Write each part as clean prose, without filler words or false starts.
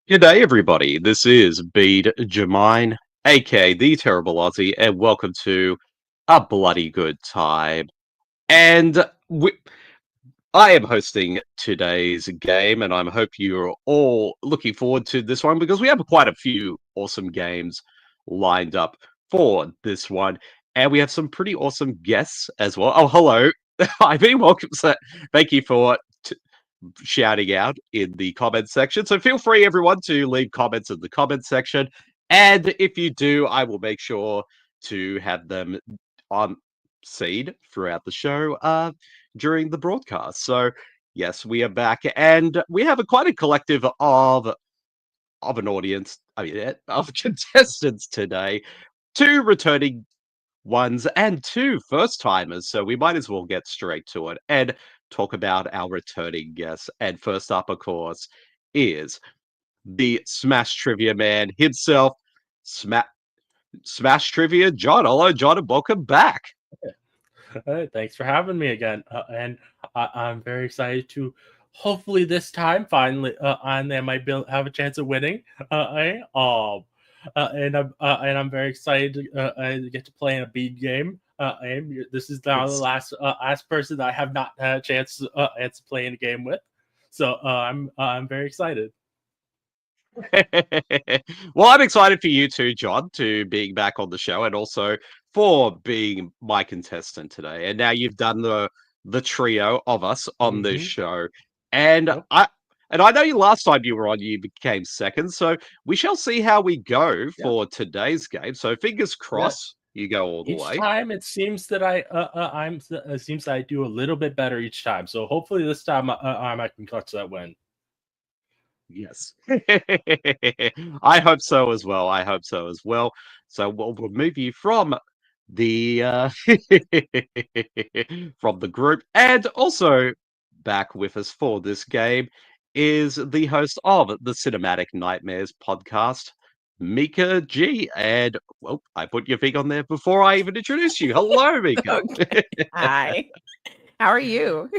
G'day, everybody. This is Bede Jermyn, aka the Terrible Aussie, and welcome to A Bloody Good Time. And I am hosting today's game, and I hope you're all looking forward to this one because we have quite a few awesome games lined up for this one, and we have some pretty awesome guests as well. Oh, hello. I've been welcome. So thank you for shouting out in the comment section. So feel free, everyone, to leave comments in the comment section. And if you do, I will make sure to have them on seed throughout the show during the broadcast. So yes, we are back, and we have quite a collective of an audience. I mean, of contestants today. Two returning ones and two first timers. So we might as well get straight to it and talk about our returning guests. And first up, of course, is the Smash Trivia man himself, Smash Trivia John. Hello, John, and welcome back. Thanks for having me again, and I'm very excited to hopefully this time finally, and I might have a chance of winning. And I'm very excited to get to play in a bead game. And this is now the last person that I have not had a chance to play in a game with, so I'm very excited. Well, I'm excited for you too, John, to being back on the show and also for being my contestant today. And now you've done the trio of us on this Hmm. show. And Yep. I know you last time you were on, you became second. So we shall see how we go Yep. for today's game. So fingers Yeah. crossed you go all the Each way. time it seems that it seems that I do a little bit better each time. So hopefully this time I can clutch that win. Yes. I hope so as well. I hope so as well. So we'll remove you from the from the group, and also back with us for this game is the host of the Cinematic Nightmares podcast, Meka G. And well, I put your thing on there before I even introduced you. Hello, Mika. Okay. Hi. How are you?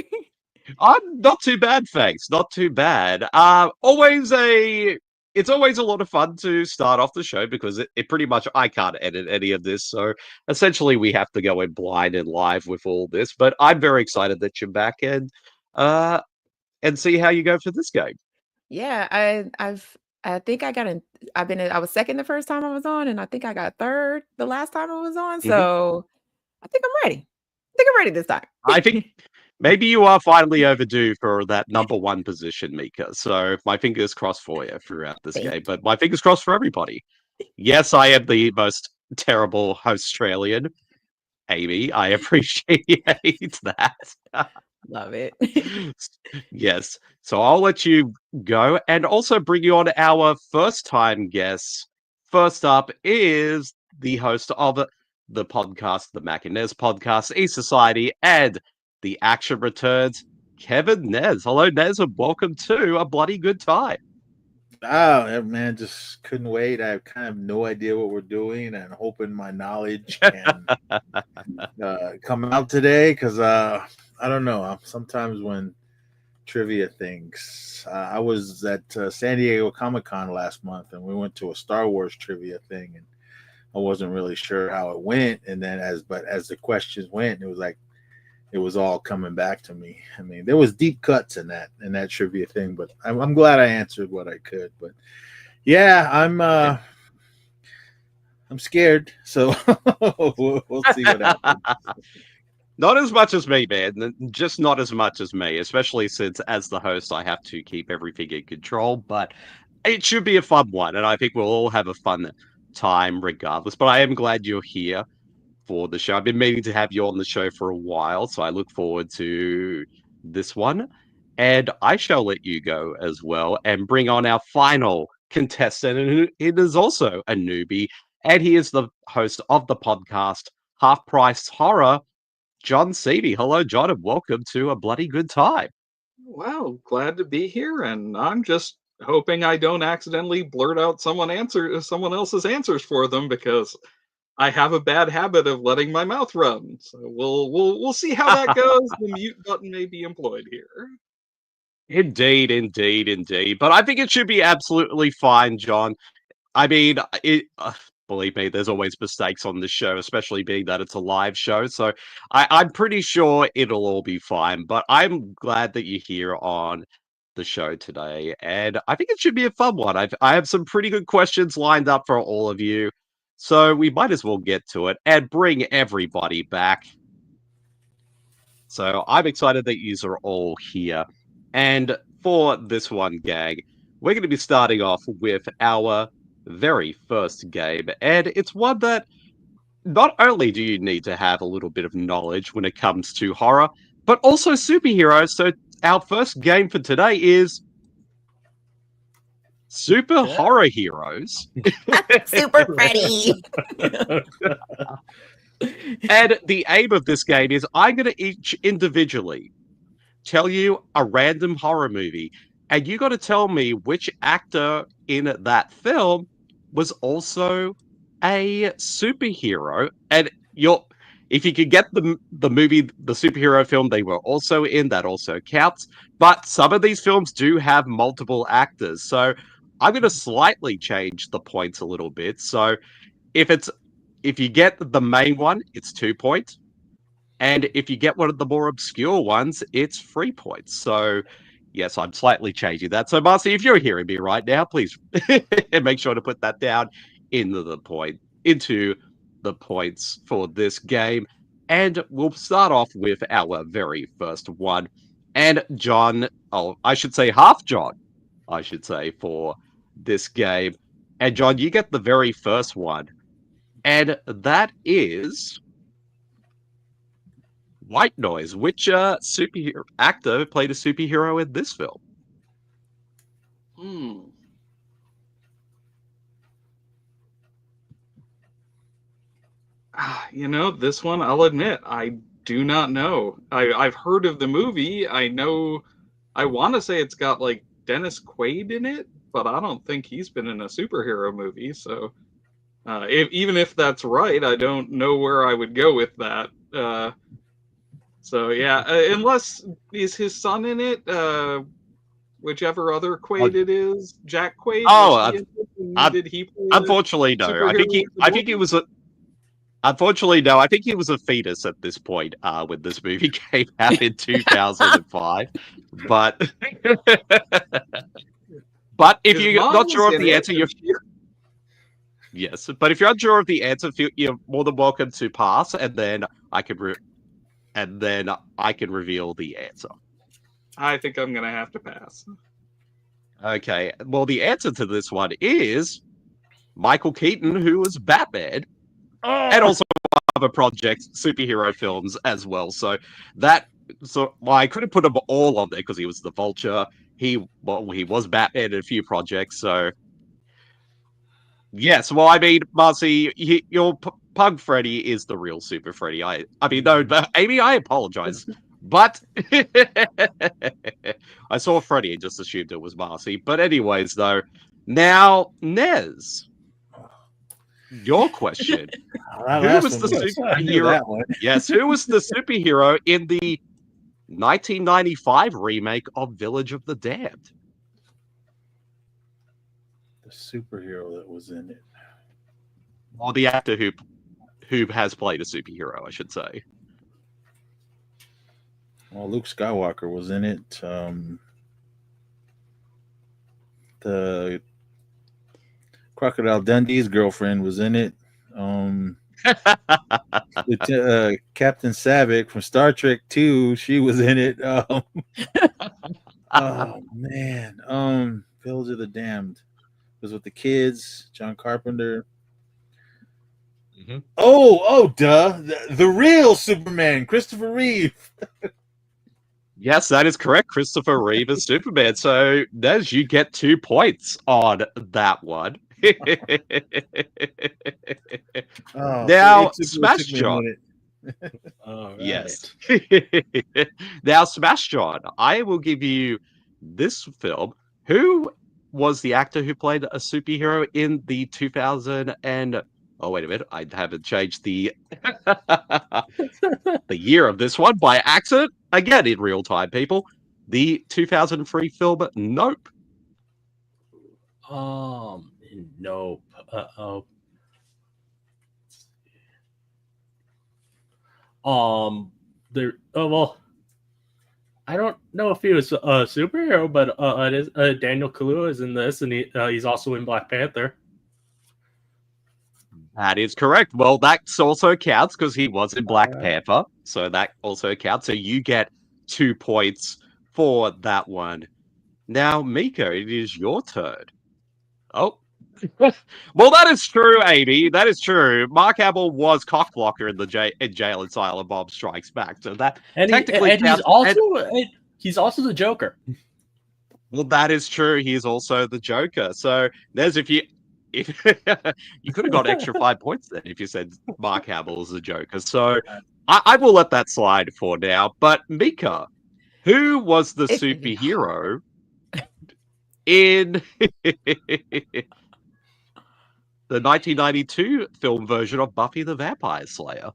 I'm not too bad, thanks. Not too bad. It's always a lot of fun to start off the show because it pretty much I can't edit any of this, so essentially we have to go in blind and live with all this. But I'm very excited that you're back uh and see how you go for this game. Yeah, I think I got in I was second the first time I was on, and I think I got third the last time I was on. Mhm. So I think I'm ready. I think I'm ready this time. I think maybe you are finally overdue for that number one position, Mika. So my fingers crossed for you throughout this Thank game, but my fingers crossed for everybody. Yes, I am the most terrible Australian. Amy, I appreciate that. Love it. Yes. So I'll let you go and also bring you on our first time guest. First up is the host of the podcast, the Mac-Nez podcast, E Society, and the Action Returns, Kevin Nez. Hello, Nez, and welcome to A Bloody Good Time. Oh man, just couldn't wait. I have kind of no idea what we're doing, and hoping my knowledge can come out today. Because I don't know. Sometimes when trivia things, I was at San Diego Comic Con last month, and we went to a Star Wars trivia thing, and I wasn't really sure how it went. And then as the questions went, it was all coming back to me. I mean, there was deep cuts in that trivia thing, but I'm glad I answered what I could. But yeah, I'm scared, so we'll see what happens. Not as much as me, man. Just not as much as me, especially since as the host, I have to keep everything in control. But it should be a fun one, and I think we'll all have a fun time regardless. But I am glad you're here for the show. I've been meaning to have you on the show for a while, so I look forward to this one. And I shall let you go as well and bring on our final contestant. And it is also a newbie, and he is the host of the podcast Half-Priced Horror, John Seavey. Hello, John, and welcome to A Bloody Good Time. Wow, glad to be here, and I'm just hoping I don't accidentally blurt out someone else's answers for them because I have a bad habit of letting my mouth run. So we'll see how that goes. The mute button may be employed here. Indeed, indeed, indeed. But I think it should be absolutely fine, John. I mean, believe me, there's always mistakes on this show, especially being that it's a live show. So I'm pretty sure it'll all be fine. But I'm glad that you're here on the show today, and I think it should be a fun one. I have some pretty good questions lined up for all of you, so we might as well get to it and bring everybody back. So I'm excited that you are all here. And for this one, gang, we're going to be starting off with our very first game. And it's one that not only do you need to have a little bit of knowledge when it comes to horror, but also superheroes. So our first game for today is Super Horror Heroes. Super Freddy. And the aim of this game is I'm going to each individually tell you a random horror movie, and you got to tell me which actor in that film was also a superhero. And if you could get the movie, the superhero film they were also in, that also counts. But some of these films do have multiple actors, so I'm going to slightly change the points a little bit. So if you get the main one, it's 2 points. And if you get one of the more obscure ones, it's 3 points. So, yes, I'm slightly changing that. So, Marcy, if you're hearing me right now, please make sure to put that down into the points for this game. And we'll start off with our very first one. And John, I should say half John, for this game. And John, you get the very first one. And that is White Noise. Which superhero actor played a superhero in this film? This one, I'll admit, I do not know. I've heard of the movie. I want to say it's got like Dennis Quaid in it, but I don't think he's been in a superhero movie. So even if that's right, I don't know where I would go with that. So yeah, unless is his son in it? Whichever other Quaid it is, Jack Quaid. Did he play? Unfortunately, no. I think he was a. Unfortunately, no. I think he was a fetus at this point when this movie came out in 2005. But if you're not sure of the answer, yes. But if you're unsure of the answer, you're more than welcome to pass, and then I can reveal the answer. I think I'm gonna have to pass. Okay. Well, the answer to this one is Michael Keaton, who was Batman. And also other projects, superhero films as well. So I could have put them all on there because he was the Vulture. He was Batman in a few projects. So yes, well, I mean, Marcy, your Pug Freddy is the real Super Freddy. I mean, no, Amy, I apologize, but I saw Freddy and just assumed it was Marcy. But anyways, though, now Nez. Your question. Who was the superhero? Yes, who was the superhero in the 1995 remake of Village of the Damned? The superhero that was in it. Or the actor who has played a superhero, I should say. Well, Luke Skywalker was in it. The Crocodile Dundee's girlfriend was in it. Captain Savick from Star Trek 2, she was in it. Oh man. Village of the Damned was with the kids, John Carpenter. Mm-hmm. Duh. The real Superman, Christopher Reeve. Yes, that is correct. Christopher Reeve is Superman. So, Nez, you get 2 points on that one. Now, Smash John. Right. Yes. Now, Smash John, I will give you this film. Who was the actor who played a superhero in the 2000 and... Oh, wait a minute. I haven't changed the the year of this one by accident. Again, in real time, people. the 2003 film Nope. Nope. There. Oh well. I don't know if he was a superhero, but it is Daniel Kaluuya is in this, and he's also in Black Panther. That is correct. Well, that also counts because he was in Black Panther, so that also counts. So you get 2 points for that one. Now, Meka, it is your turn. Oh. Well, that is true, Amy. That is true. Mark Hamill was cockblocker in the jail in Silent Bob Strikes Back, so that technically counts. He's also the Joker. Well, that is true. He is also the Joker. So there's if you you could have got extra 5 points then if you said Mark Hamill is the Joker. So I will let that slide for now. But Meka, who was the superhero in the 1992 film version of Buffy the Vampire Slayer?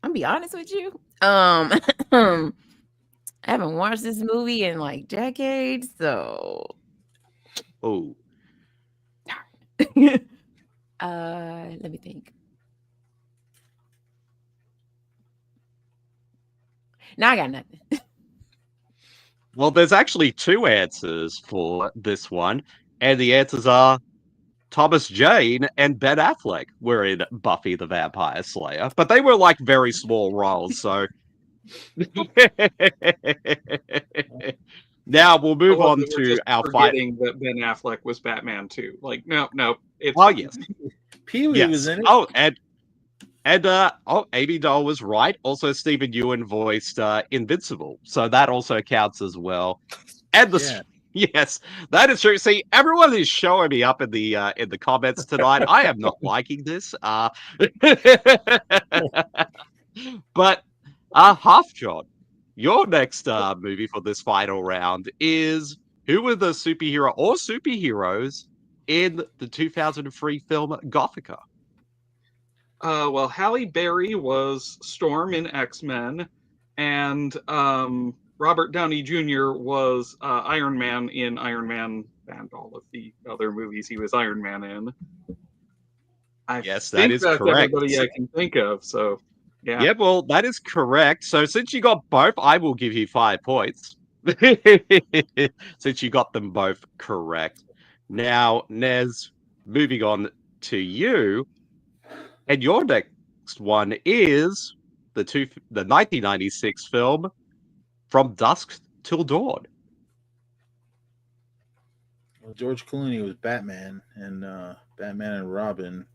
I'm be honest with you. I haven't watched this movie in like decades, so. Oh. Let me think. Now I got nothing. Well, there's actually 2 answers for this one, and the answers are Thomas Jane and Ben Affleck were in Buffy the Vampire Slayer, but they were like very small roles, so. Now we'll move on to our forgetting that Ben Affleck was Batman too. Like, no. Yes. Pee-wee was in it. Oh, and Amy Doll was right. Also, Stephen Ewan voiced Invincible, so that also counts as well. And yes, that is true. See, everyone is showing me up in the comments tonight. I am not liking this. But Half John, your next movie for this final round is who were the superhero or superheroes in the 2003 film Gothica? Well, Halle Berry was Storm in X-Men, and Robert Downey Jr. was Iron Man in Iron Man and all of the other movies he was Iron Man in. Yes, that is correct. Everybody I can think of, so yeah. Yeah, well, that is correct. So since you got both, I will give you 5 points. Since you got them both correct. Now, Nez, moving on to you. And your next one is the 1996 film From Dusk Till Dawn. Well, George Clooney was Batman and Batman and Robin.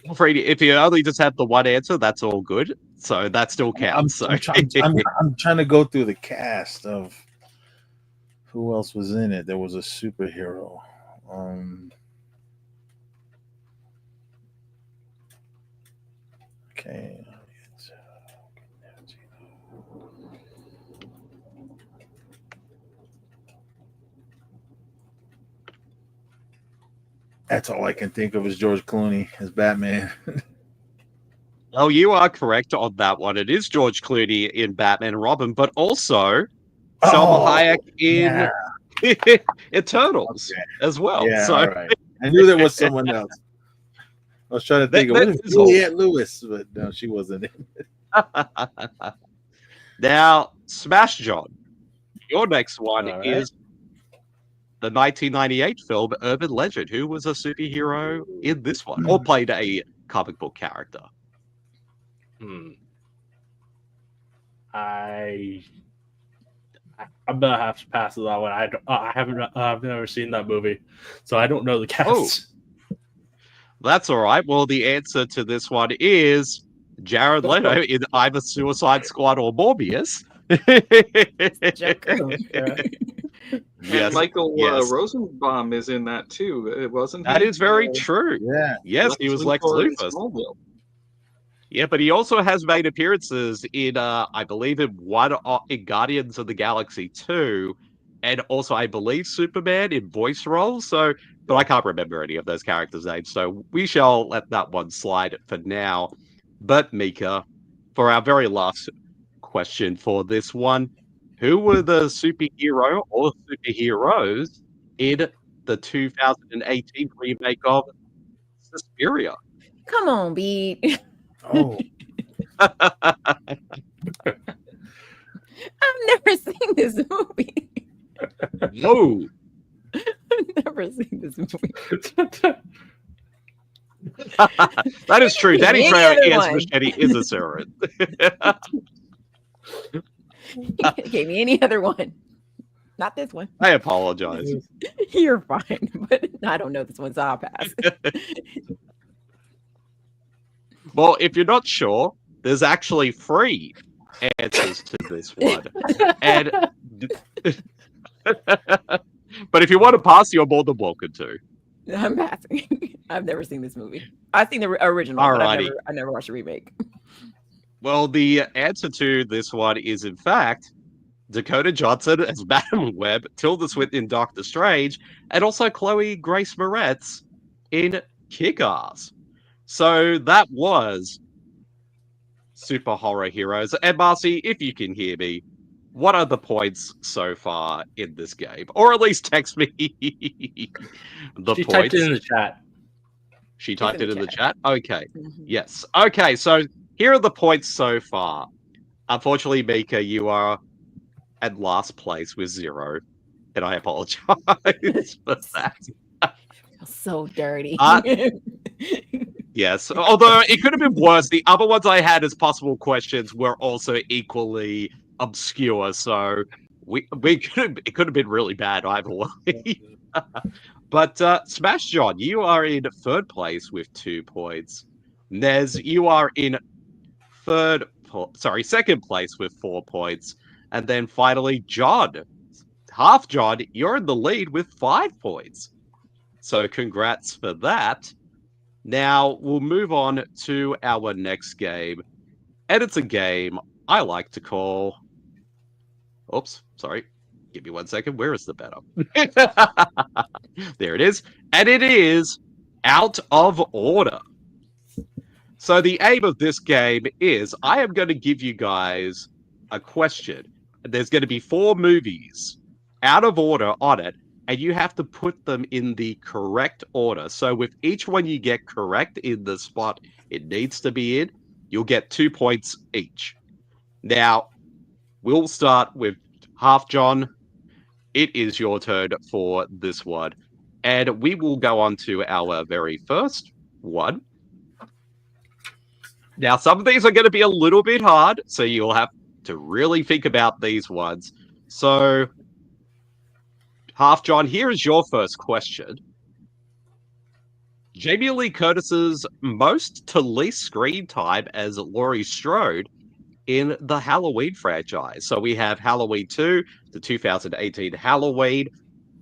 Afraid if you only just have the one answer, that's all good. So that still counts. I'm trying to go through the cast of who else was in it. There was a superhero. Okay. That's all I can think of is George Clooney as Batman. Oh, you are correct on that one. It is George Clooney in Batman and Robin, but also Salma Hayek in Eternals as well. Yeah, so all right. I knew there was someone else. I was trying to think of Juliette Lewis, but no, she wasn't in it. Now, Smash John, your next one is the 1998 film Urban Legend. Who was a superhero in this one, or played a comic book character? I'm gonna have to pass on that one. I've never seen that movie, so I don't know the cast. That's all right. Well, the answer to this one is Jared Leto in either Suicide Squad or Morbius. And Michael Rosenbaum is in that too. It wasn't. That is very true. Yeah. Yes, he was Lex Luthor. Yeah, but he also has made appearances in, I believe, in Guardians of the Galaxy 2, and also, I believe, Superman in voice roles. So, but I can't remember any of those characters' names, so we shall let that one slide for now. But Meka, for our very last question for this one, who were the superhero or superheroes in the 2018 remake of Suspiria? Come on, Bede. Oh, I've never seen this movie. No. I've never seen this movie. That is true. Danny Any Trejo other as one? Machete is a Siren. Gave me any other one. Not this one. I apologize. You're fine, but I don't know this one, so I'll pass. Well, if you're not sure, there's actually 3 answers to this one. And but if you want to pass, you're more than welcome to. I'm passing. I've never seen this movie. I've seen the original, Alrighty. but I never watched the remake. Well, the answer to this one is, in fact, Dakota Johnson as Madam Web, Tilda Swinton in Doctor Strange, and also Chloe Grace Moretz in Kick-Ass. So that was Super Horror Heroes. And Marcy, if you can hear me, what are the points so far in this game? Or at least text me the She points. typed it in the chat. She typed it in the chat? Okay. Mhm. Yes. Okay, so here are the points so far. Unfortunately, Meka, you are at last place with 0. And I apologize for that. So dirty. Yes, although it could have been worse. The other ones I had as possible questions were also equally obscure, so it could have been really bad either way. But Smash John, you are in 3rd place with 2 points. Nez, you are in 2nd place with 4 points, and then finally John, Half John, you're in the lead with 5 points. So congrats for that. Now, we'll move on to our next game. And it's a game I like to call... Oops, sorry. Give me 1 second. Where is the banner? There it is. And it is Out of Order. So the aim of this game is I am going to give you guys a question. There's going to be 4 movies out of order on it, and you have to put them in the correct order. So with each one you get correct in the spot it needs to be in, you'll get 2 points each. Now, we'll start with Half John. It is your turn for this one. And we will go on to our very first one. Now, some of these are going to be a little bit hard, so you'll have to really think about these ones. So... Half John, here is your first question. Jamie Lee Curtis's most to least screen time as Laurie Strode in the Halloween franchise. So we have Halloween 2, the 2018 Halloween,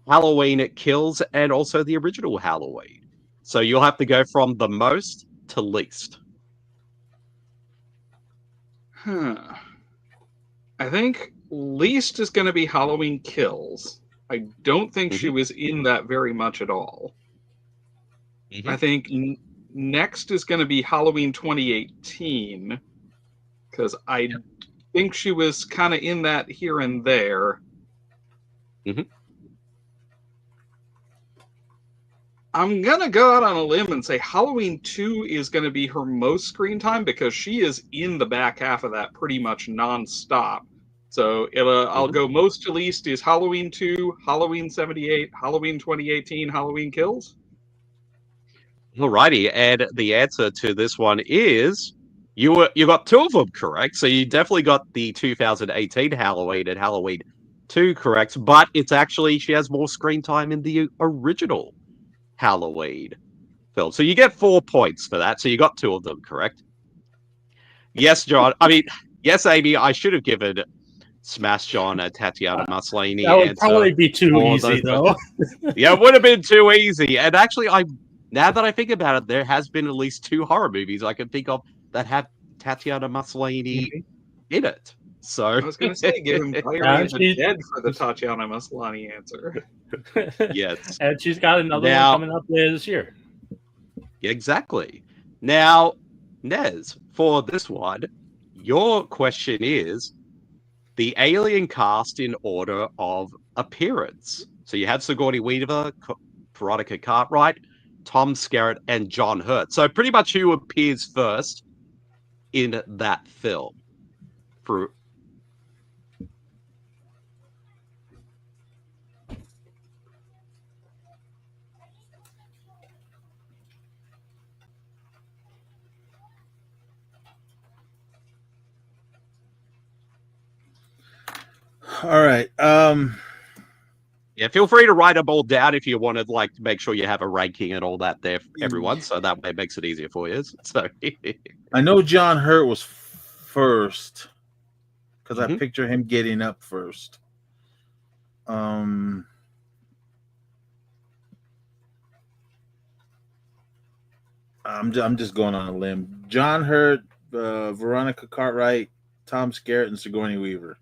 Halloween Kills, and also the original Halloween. So you'll have to go from the most to least. I think least is going to be Halloween Kills. I don't think she was in that very much at all. I think next is going to be Halloween 2018, because I think she was kind of in that here and there. I'm going to go out on a limb and say Halloween 2 is going to be her most screen time, because she is in the back half of that pretty much nonstop. So I'll go most to least is Halloween 2, Halloween 78, Halloween 2018, Halloween Kills. Alrighty, and the answer to this one is you got 2 of them correct. So you definitely got the 2018 Halloween and Halloween 2 correct, but it's actually she has more screen time in the original Halloween film. So you get 4 points for that. So you got 2 of them correct. Yes, John. I mean, yes, Amy, I should have given Smash John and Tatiana Maslany That would answer. probably be too for easy, those though. Yeah, it would have been too easy. And actually, now that I think about it, there has been at least 2 horror movies I can think of that have Tatiana Maslany in it. So I was going to say, give him Diary of the Dead for the Tatiana Maslany answer. yes, And she's got another Now- one coming up later this year. exactly. Now, Nez, for this one, your question is the alien cast in order of appearance. So you have Sigourney Weaver, Veronica Cartwright, Tom Skerritt, and John Hurt. So pretty much who appears first in that film. All right. Yeah, feel free to write them all down if you want to like make sure you have a ranking and all that there for everyone. So that way it makes it easier for you. So I know John Hurt was first because I Mhm. picture him getting up first. I'm just going on a limb. John Hurt, Veronica Cartwright, Tom Skerritt, and Sigourney Weaver.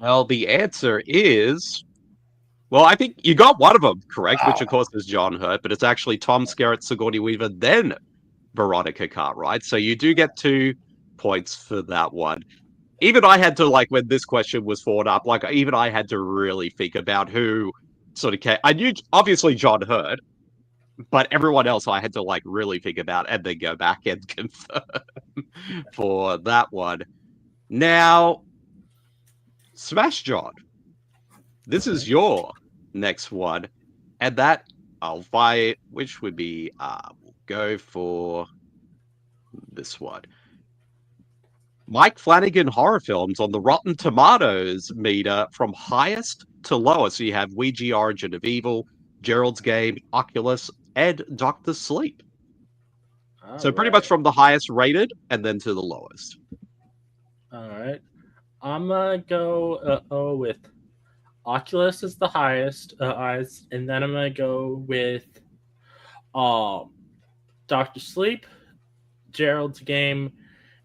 well, the answer is I think you got one of them correct, which of course is John Hurt, but it's actually Tom Skerritt, Sigourney Weaver, then Veronica Cartwright. So you do get 2 points for that one. Even I had to when this question was forward up, even I had to really think about who sort of came. I knew obviously John Hurt, but everyone else I had to really think about and then go back and confirm for that one. Now, Smash John, this is your next one, and that I'll find which would be we'll go for this one. Mike Flanagan horror films on the Rotten Tomatoes meter from highest to lowest. So you have Ouija Origin of Evil, Gerald's Game, Oculus, and Doctor Sleep. So pretty much from the highest rated and then to the lowest. All right. I'm gonna go with Oculus is the highest, and then I'm gonna go with Doctor Sleep, Gerald's Game,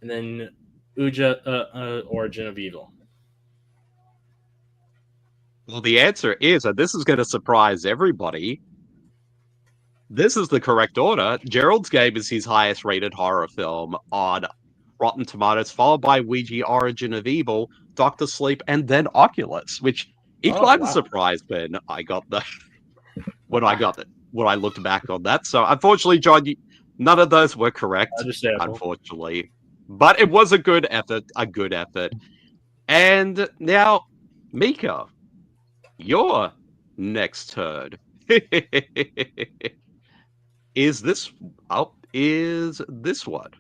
and then Ouija Origin of Evil. Well, the answer is, and this is going to surprise everybody, this is the correct order. Gerald's Game is his highest rated horror film on Rotten Tomatoes, followed by Ouija Origin of Evil, Doctor Sleep, and then Oculus, which even I'm surprised when I got when I looked back on that. So unfortunately, John, none of those were correct, unfortunately. But it was a good effort, And now, Meka, your next turn is this one.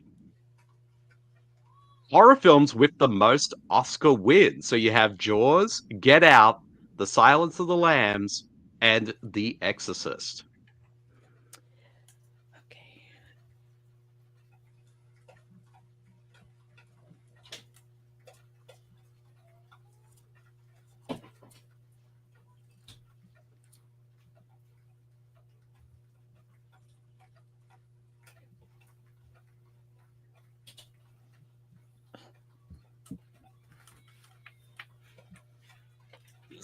Horror films with the most Oscar wins. So you have Jaws, Get Out, The Silence of the Lambs, and The Exorcist.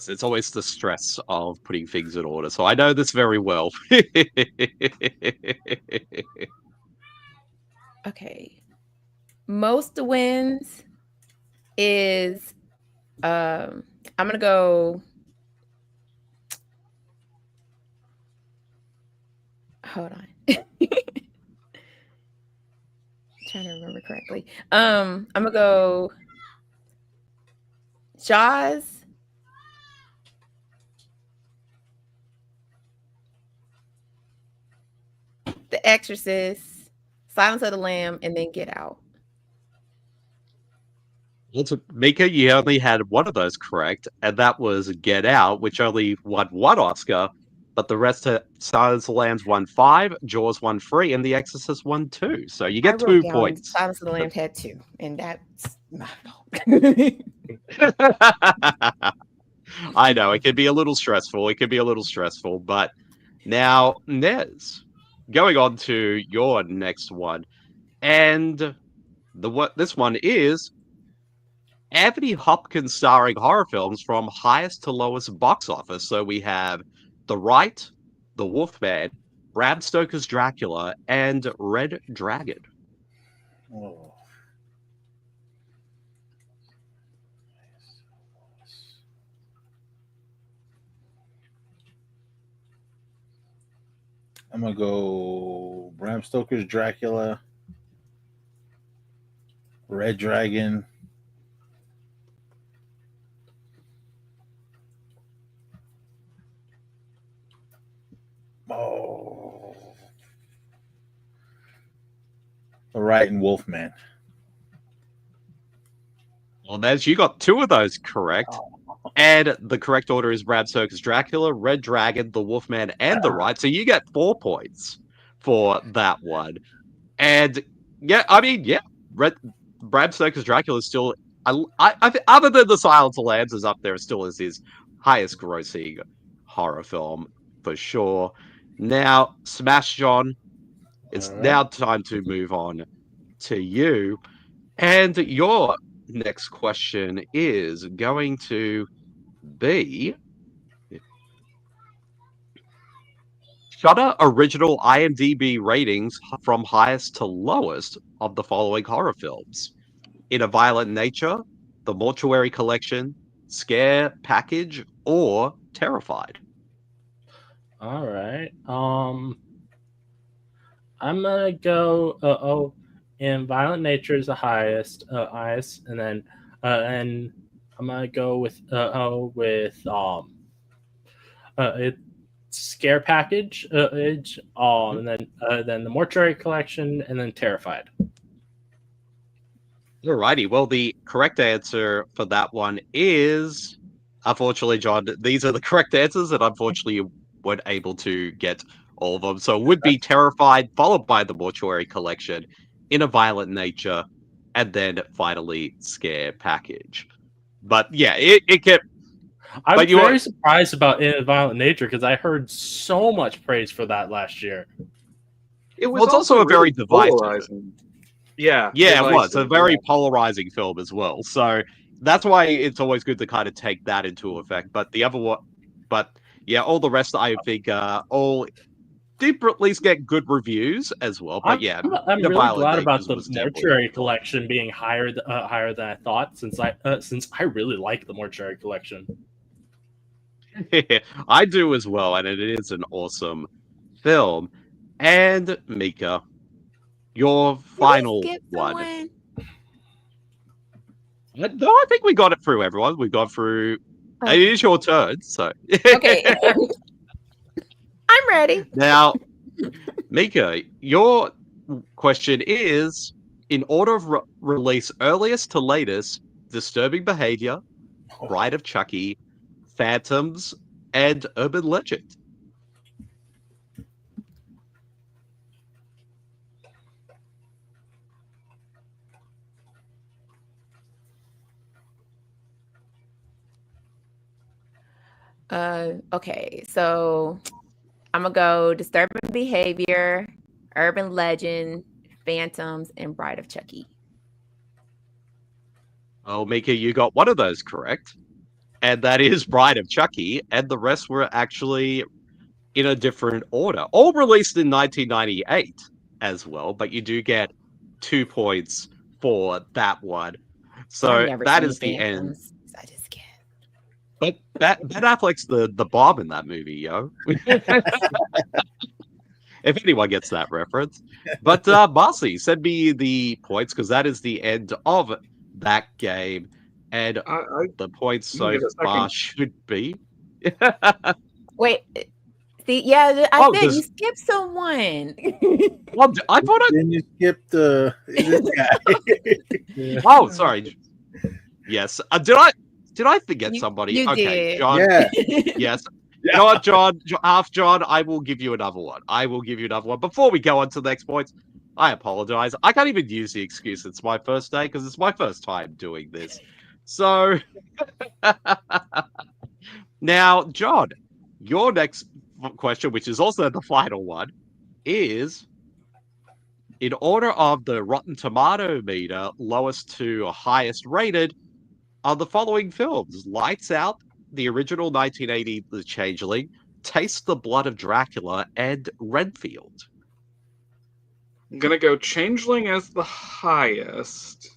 It's always the stress of putting things in order. So I know this very well. Okay. Most wins is I'm gonna go. Hold on. Trying to remember correctly. I'm gonna go Jaws. The Exorcist, Silence of the Lamb, and then Get Out. Also, Meka, you only had one of those correct, and that was Get Out, which only won 1 Oscar. but the rest of Silence of the Lambs won 5, Jaws won 3, and The Exorcist won 2. So you get I 2 wrote down points. Silence of the Lambs had 2, and that's my fault. I know it can be a little stressful. But now, Nez, going on to your next one, and this one is Anthony Hopkins starring horror films from highest to lowest box office. So we have The Rite, The Wolfman, Bram Stoker's Dracula, and Red Dragon. Oh. I'm gonna go Bram Stoker's Dracula, Red Dragon, The Rite and Wolfman. Well, Nez, you got 2 of those correct. And the correct order is Bram Stoker's Dracula, Red Dragon, The Wolfman, and The Rite. So you get 4 points for that one. And Bram Stoker's Dracula is still, other than The Silence of the Lambs is up there, still is his highest grossing horror film for sure. Now, Smash John, it's now time to move on to you. And your next question is going to be Shudder original IMDb ratings from highest to lowest of the following horror films: In a Violent Nature, The Mortuary Collection, Scare Package, or Terrified. All right. I'm gonna go. In Violent Nature is the highest, and then and I'm gonna go with it Scare Package, and then the Mortuary Collection, and then Terrified. Alrighty, well, the correct answer for that one is, unfortunately, John, these are the correct answers, and unfortunately you weren't able to get all of them. So it would be Terrified, followed by the Mortuary Collection, In a Violent Nature, and then finally Scare Package. But yeah, it kept... I was very surprised about In a Violent Nature because I heard so much praise for that last year. It was also a very divisive. polarizing. Yeah, it was a very polarizing film as well. So that's why it's always good to kind of take that into effect. But the other one, all the rest I think all did at least get good reviews as well. But I'm really glad about the Mortuary Collection being higher than I thought, since I really like the Mortuary Collection. I do as well, and it is an awesome film. And Meka, your final one. No, I think we got it through, everyone. We got through. Oh. It is your turn, so. Okay. I'm ready. Now, Meka, your question is, in order of release earliest to latest, Disturbing Behavior, Bride of Chucky, Phantoms, and Urban Legend. Okay, so I'm gonna go Disturbing Behavior, Urban Legend, Phantoms, and Bride of Chucky. Oh, Meka, you got one of those correct. And that is Bride of Chucky, and the rest were actually in a different order. All released in 1998 as well, but you do get 2 points for that one. So that is the end. I just can't. But Ben Affleck's the bomb in that movie, yo. If anyone gets that reference. But Marcy, send me the points, because that is the end of that game. And the points so far should be... Wait. See, yeah, I said you skipped someone. Well, I thought Then you skipped this guy. Oh, sorry. Yes. Did I forget somebody? You okay, did. John. Yeah. Yes. You know what, John? John, I will give you another one. Before we go on to the next points, I apologize. I can't even use the excuse it's my first day because it's my first time doing this. So, now, John, your next question, which is also the final one, is in order of the Rotten Tomato meter, lowest to highest rated, are the following films: Lights Out, the original 1980 The Changeling, Taste the Blood of Dracula, and Renfield. I'm gonna go Changeling as the highest.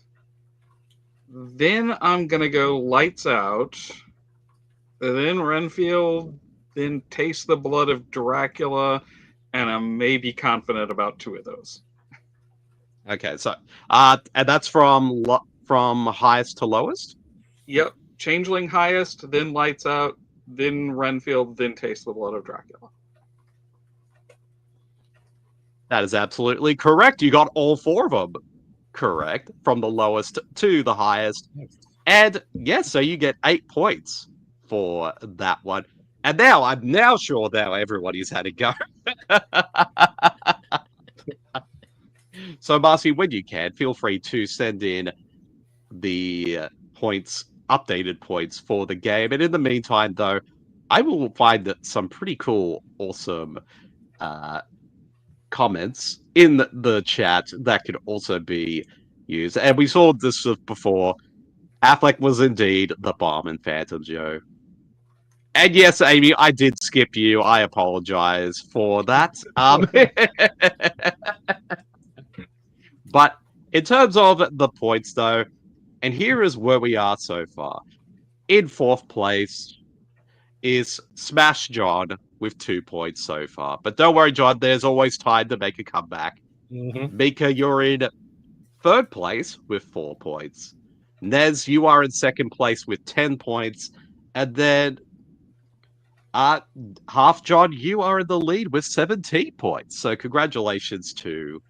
Then I'm gonna go Lights Out. Then Renfield. Then Taste the Blood of Dracula, and I may be confident about two of those. Okay, so and that's from highest to lowest. Yep, Changeling highest, then Lights Out, then Renfield, then Taste the Blood of Dracula. That is absolutely correct. You got all four of them correct, from the lowest to the highest. And yes, so you get 8 points for that one. And now I'm sure now everybody's had a go. So, Marcy, when you can, feel free to send in the updated points for the game. And in the meantime, though, I will find that some pretty cool, awesome comments in the chat that could also be used. And we saw this before. Affleck was indeed the bomb in Phantom Joe. And yes, Amy, I did skip you. I apologize for that. But in terms of the points, though, and here is where we are so far. In 4th place is Smash John with 2 points so far. But don't worry, John, there's always time to make a comeback. Meka, you're in 3rd place with 4 points. Nez, you are in 2nd place with 10 points. And then Half John, you are in the lead with 17 points. So congratulations to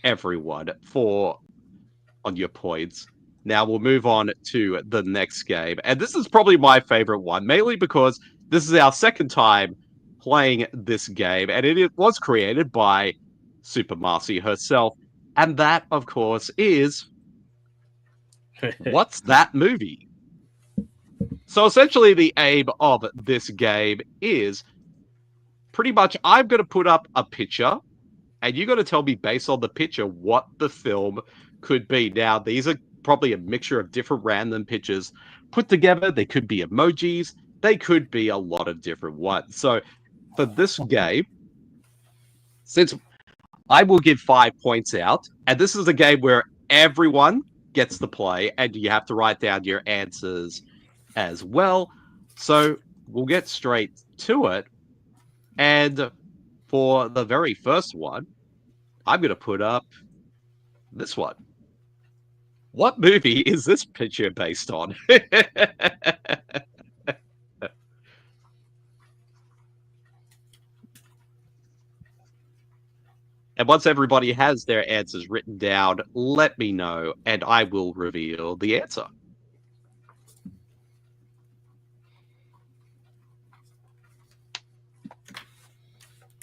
everyone on your points. Now we'll move on to the next game. And this is probably my favorite one, mainly because this is our 2nd time playing this game. And it was created by Super Marcy herself. And that, of course, is What's That Movie? So essentially the aim of this game is pretty much I'm going to put up a picture and you're going to tell me based on the picture what the film could be. Now, these are probably a mixture of different random pictures put together. They could be emojis. They could be a lot of different ones. So for this game, since I will give 5 points out, and this is a game where everyone gets to play and you have to write down your answers as well. So we'll get straight to it. And for the very first one, I'm going to put up this one. What movie is this picture based on? And once everybody has their answers written down, let me know, and I will reveal the answer.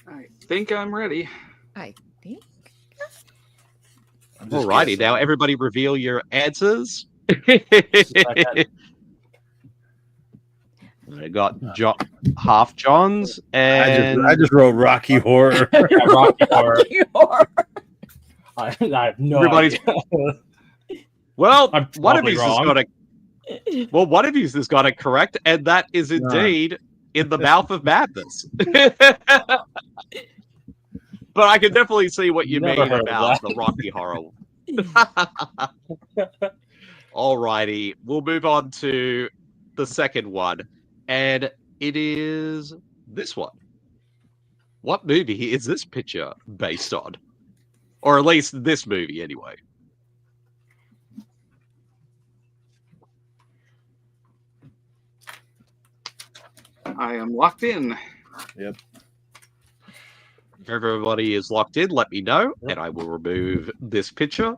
I think I'm ready. I think. Alrighty, now everybody reveal your answers. I got Half Johns, and I just wrote Rocky Horror. Rocky Horror. Rocky Horror. I have no Everybody's- idea. well, I'm one of probably you has wrong. got it. Well, one of you has got it correct, and that is indeed In the Mouth of Madness. But I can definitely see what you Never mean heard of about that. the Rocky Horror. Alrighty, we'll move on to the second one, and it is this one. What movie is this picture based on? Or at least this movie, anyway. I am locked in. Yep. If everybody is locked in, let me know, and I will remove this picture.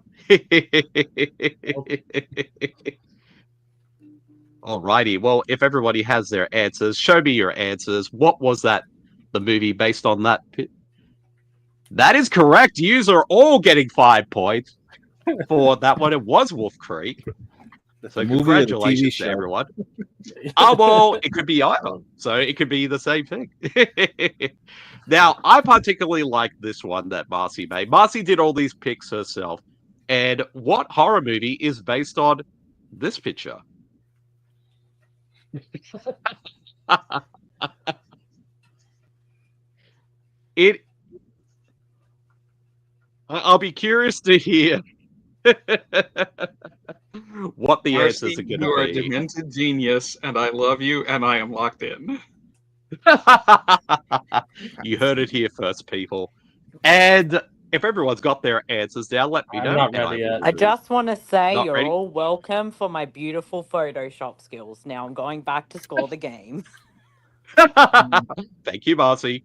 Alrighty. Well, if everybody has their answers, show me your answers. What was that? The movie based on that? That is correct. You are all getting 5 points for that one. It was Wolf Creek. That's So a movie or the congratulations TV to show. everyone. Oh, well, it could be either. So it could be the same thing. Now, I particularly like this one that Marcy made. Marcy did all these picks herself. And what horror movie is based on this picture? I'll be curious to hear what the Marcy, answers are going you are a to be. demented genius, and I love you, and I am locked in. You heard it here first, people. And if everyone's got their answers down, let me I'm know. not and ready will yet. I just want to say Not you're ready? all welcome for my beautiful Photoshop skills. Now I'm going back to score the game. Thank you, Marcy.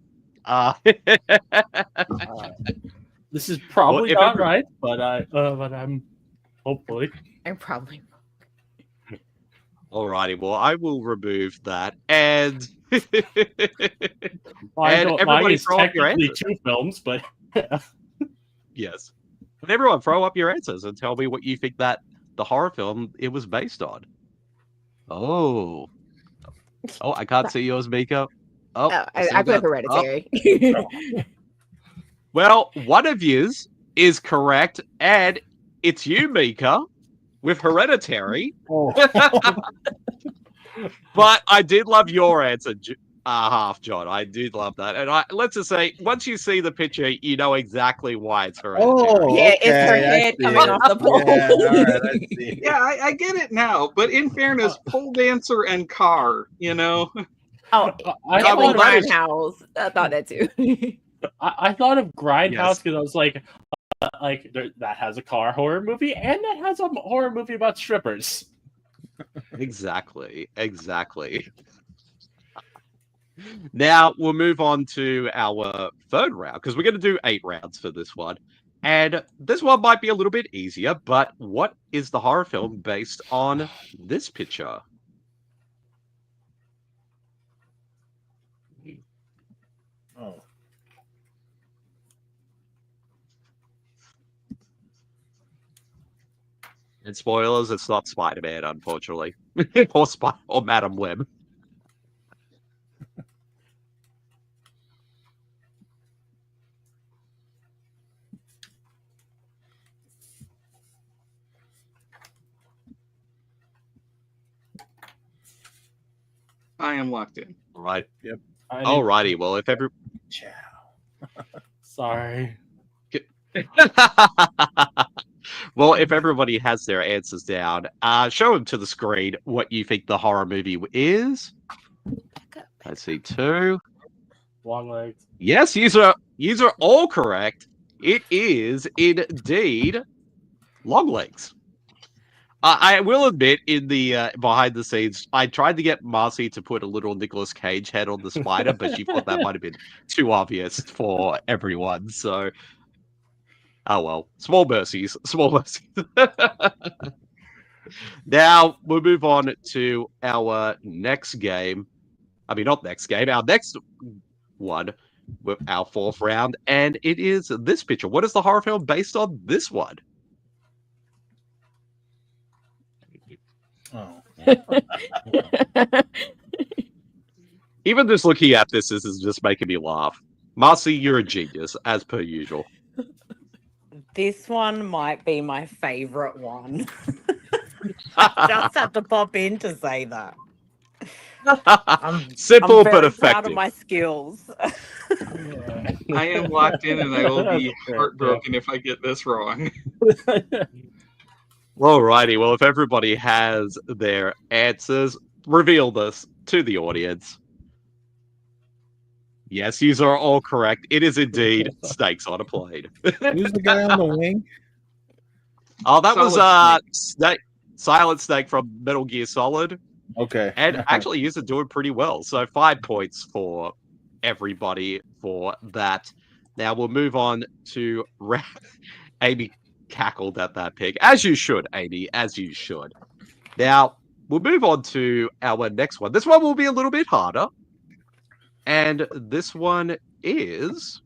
This is probably if not every- right, but I'm hopefully. I'm probably. Alrighty, well, I will remove that. And Well, And mine everybody is throw up your technically answers. 2 films, but yes. And everyone throw up your answers and tell me what you think that the horror film it was based on. Oh. Oh, I can't see yours, Meka. Oh, I put Hereditary. Well, one of yous is correct, and it's you, Meka, with Hereditary. Oh. But I did love your answer, half, John. I did love that. And let's just say, once you see the picture, you know exactly why it's Hereditary. Oh, Yeah, it's her okay, I head see coming it. off the pole. Yeah, all right, I see. Yeah, I get it now, but in fairness, pole dancer and car, you know? I Oh, I thought mean, of, that is- Grindhouse. I thought that too. I thought of Grindhouse Yes. because I was like that has a car horror movie and that has a horror movie about strippers. Exactly. Now we'll move on to our third round because we're going to do 8 rounds for this one. And this one might be a little bit easier, but what is the horror film based on this picture? Oh. And spoilers, it's not Spider-Man, unfortunately. or Madam Web. I am locked in. All right. I need- Alrighty. Well, if every Ciao. Sorry. well, if everybody has their answers down, show them to the screen what you think the horror movie is. I see 2. Long legs. Yes, these are all correct. It is indeed Longlegs. I will admit, in the behind the scenes, I tried to get Marcy to put a little Nicolas Cage head on the spider, but she thought that might have been too obvious for everyone. So, oh well, small mercies. Now we'll move on to our next game. I mean, not next game. Our next one, with our 4th round, and it is this picture. What is the horror film based on this one? Oh. Even just looking at this is just making me laugh. Marcy, you're a genius, as per usual. This one might be my favorite one. Just had to pop in to say that. Simple I'm but very proud effective. of my skills. I am locked in, and I will be heartbroken if I get this wrong. Alrighty, well, if everybody has their answers, reveal this to the audience. Yes, these are all correct. It is indeed Snakes on a Plane. Who's the guy on the wing? Oh, that was Solid Silent Snake from Metal Gear Solid. Okay. And actually, he's doing pretty well. So 5 points for everybody for that. Now we'll move on to Amy cackled at that pick. As you should, Amy, as you should. Now, we'll move on to our next one. This one will be a little bit harder. And this one is...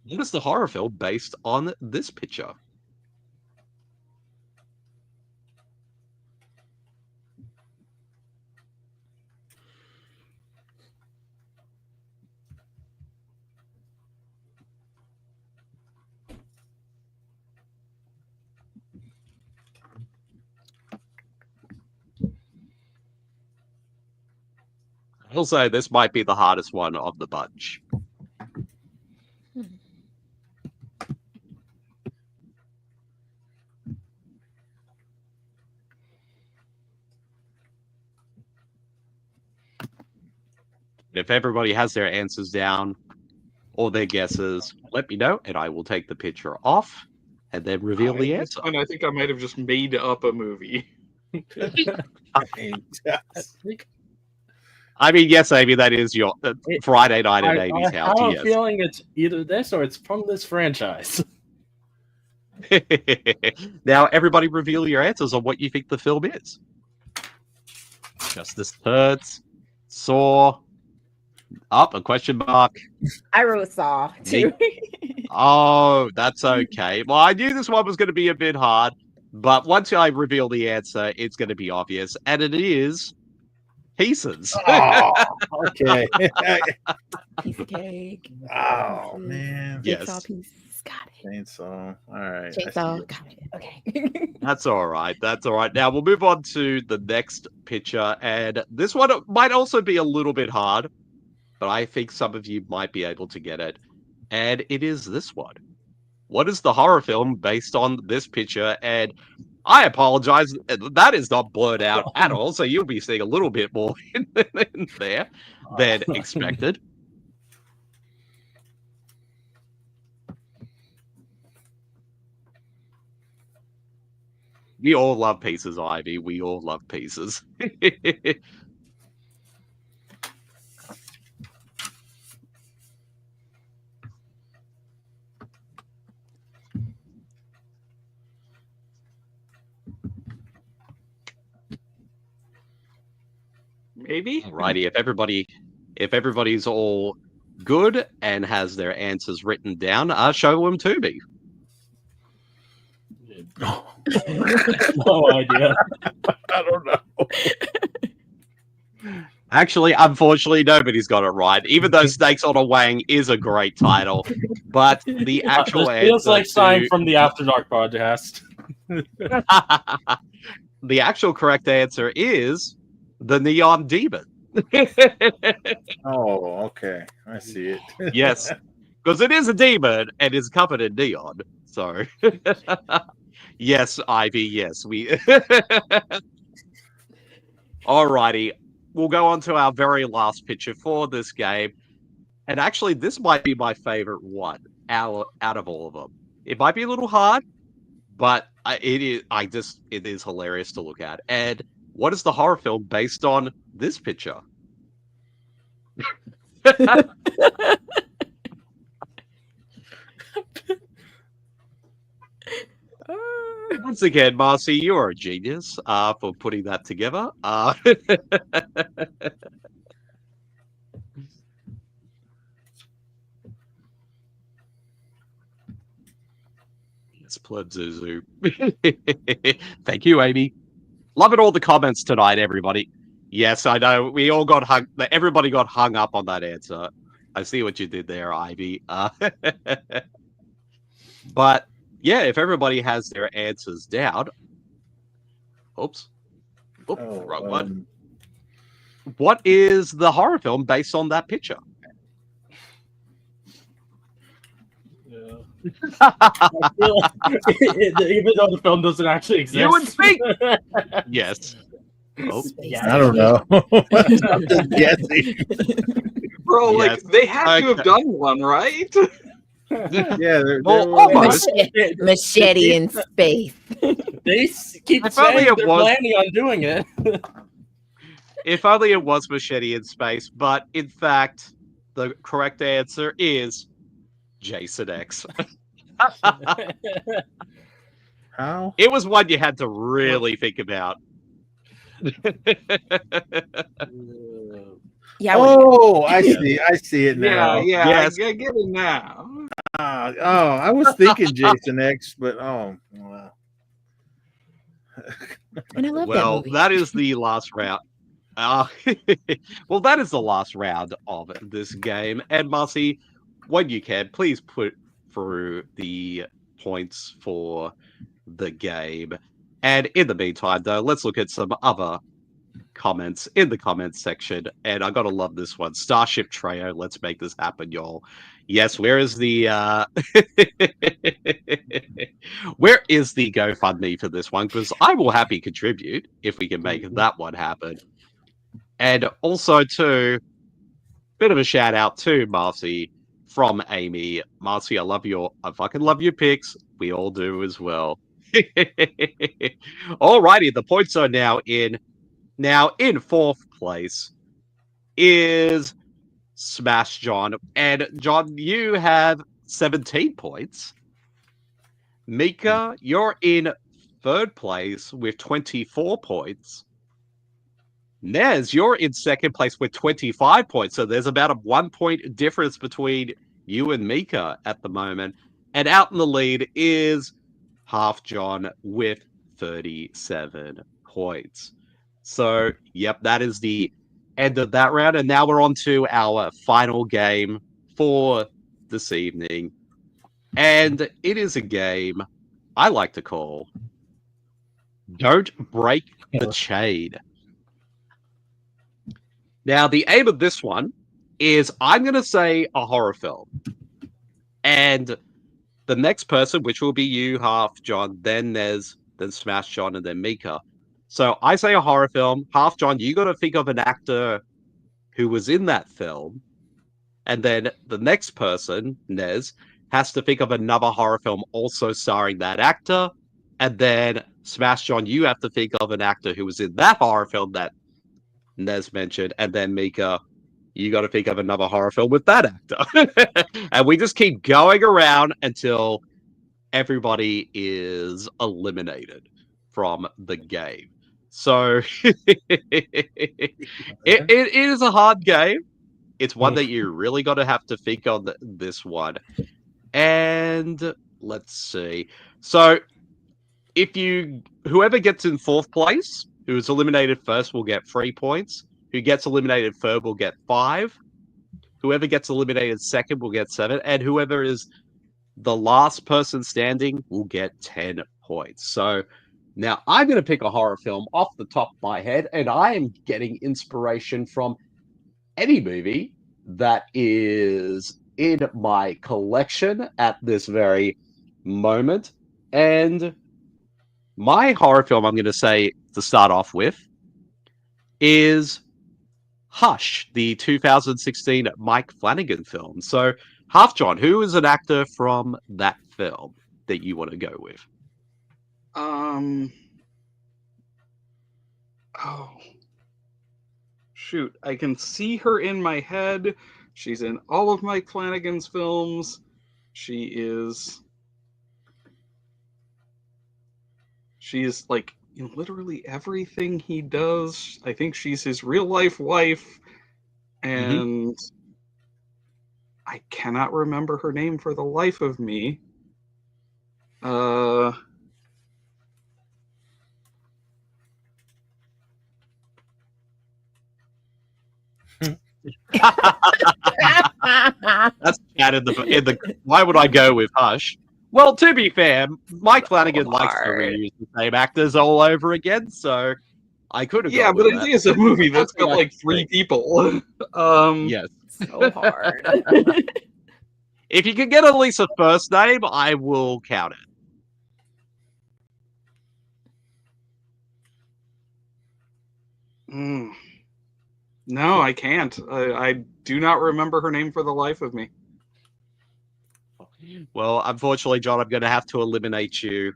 What is the horror film based on this picture? I'll say this might be the hardest one of the bunch. If everybody has their answers down or their guesses, let me know, and I will take the picture off and then reveal the answer. And I think I might have just made up a movie. I mean, yes, Amy, that is your Friday night at Amy's house. I have Yes. a feeling it's either this or it's from this franchise. Now, everybody reveal your answers on what you think the film is. Justice Hurts, Saw, up a question mark. I wrote Saw too. Oh, that's okay. Well, I knew this one was going to be a bit hard, but once I reveal the answer, it's going to be obvious, and it is Pieces. Oh, okay. Piece of cake. Oh man. Jigsaw Yes. piece. Got it. Chainsaw. All right. I Jigsaw. see it. Got it. Okay. That's all right. That's all right. Now we'll move on to the next picture, and this one might also be a little bit hard, but I think some of you might be able to get it. And it is this one. What is the horror film based on this picture? And I apologize, that is not blurred out at all, so you'll be seeing a little bit more in there than expected. We all love Pieces, Ivy. We all love Pieces. Maybe. Alrighty, if everybody's all good and has their answers written down, show them to me. No idea. I don't know. Actually, unfortunately, nobody's got it right. Even though Snakes on a Wang is a great title, but the actual This feels answer like sign to- from the After Dark podcast. the actual correct answer is the Neon Demon. Oh, okay. I see it. Yes, because it is a demon and is covered in neon. So, yes, Ivy. Yes, we. Alrighty, we'll go on to our very last picture for this game, and actually, this might be my favorite one out of all of them. It might be a little hard, but it is. It is hilarious to look at. And what is the horror film based on this picture? Once again, Marcy, you're a genius for putting that together. Yes, Pleb Zuzu. Thank you, Amy. Loving all the comments tonight, everybody. Yes, I know. We all got hung. Everybody got hung up on that answer. I see what you did there, Ivy. But yeah, if everybody has their answers down. Oops. Wrong one. What is the horror film based on that picture? Yeah. I feel like, even though the film doesn't actually exist. You would speak. Yes. Oh, I don't know. I'm just guessing. Bro, like Yes. they had to have Okay. done one, right? Yeah, Well, almost. Machete in space. They keep If only saying it they're was- planning on doing it. If only it was Machete in Space, but in fact, the correct answer is Jason X. How? It was one you had to really think about. Yeah. Oh, I see. I see it now. Yes. I get it now. I was thinking Jason X, but And I love that Well, movie. that is the last round. Well, that is the last round of this game. And Marcy, when you can, please put through the points for the game. And in the meantime, though, let's look at some other comments in the comments section. And I gotta love this one. Starship Trio, let's make this happen, y'all. Yes, where is the where is the GoFundMe for this one? Because I will happy contribute if we can make that one happen. And also too, bit of a shout out to Marcy from Amy. Marcy, I fucking love your picks. We all do as well. Alrighty, the points are now in fourth place is Smash John. And John, you have 17 points. Meka, you're in third place with 24 points. Nez, you're in second place with 25 points. So there's about a 1 point difference between you and Meka at the moment. And out in the lead is Half John with 37 points. So, yep, that is the end of that round. And now we're on to our final game for this evening. And it is a game I like to call Don't Break the Chain. Now, the aim of this one is I'm going to say a horror film. And the next person, which will be you, Half John, then Nez, then Smash John, and then Meka. So I say a horror film. Half John, you got to think of an actor who was in that film. And then the next person, Nez, has to think of another horror film also starring that actor. And then Smash John, you have to think of an actor who was in that horror film that Nez mentioned. And then Meka, you got to think of another horror film with that actor. And we just keep going around until everybody is eliminated from the game. So it is a hard game. It's one that you really got to have to think on this one. And let's see. So whoever gets in fourth place, who is eliminated first, will get 3 points. Who gets eliminated third will get 5. Whoever gets eliminated second will get 7. And whoever is the last person standing will get 10 points. So now I'm going to pick a horror film off the top of my head, and I am getting inspiration from any movie that is in my collection at this very moment. And my horror film I'm going to say to start off with is Hush, the 2016 Mike Flanagan film. So, Half John, who is an actor from that film that you want to go with? Oh, shoot. I can see her in my head. She's in all of Mike Flanagan's films. She's like in literally everything he does. I think she's his real life wife. And I cannot remember her name for the life of me. That's chat in the. Why would I go with Hush? Well, to be fair, Mike Flanagan likes to reuse the same actors all over again, so I could have. Yeah, but it is a movie that's got like 3 people. Yes, So hard. if you can get at least a first name, I will count it. No, I can't. I do not remember her name for the life of me. Well, unfortunately, John, I'm going to have to eliminate you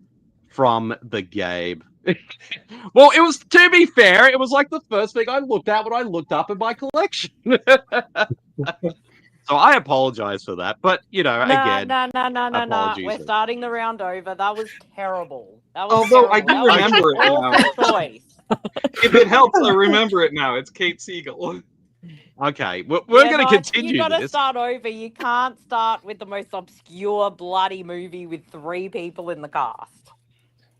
from the game. Well, it was, to be fair, it was like the first thing I looked at when I looked up in my collection. So So I apologize for that. But, you know, again, No. apologies. We're starting the round over. That was terrible. That was Although I terrible. do That was remember an it now. awful choice. If it helps, I remember it now. It's Kate Siegel. Okay, we're Yeah, going to no, continue You got to this. start over. You can't start with the most obscure bloody movie with 3 people in the cast.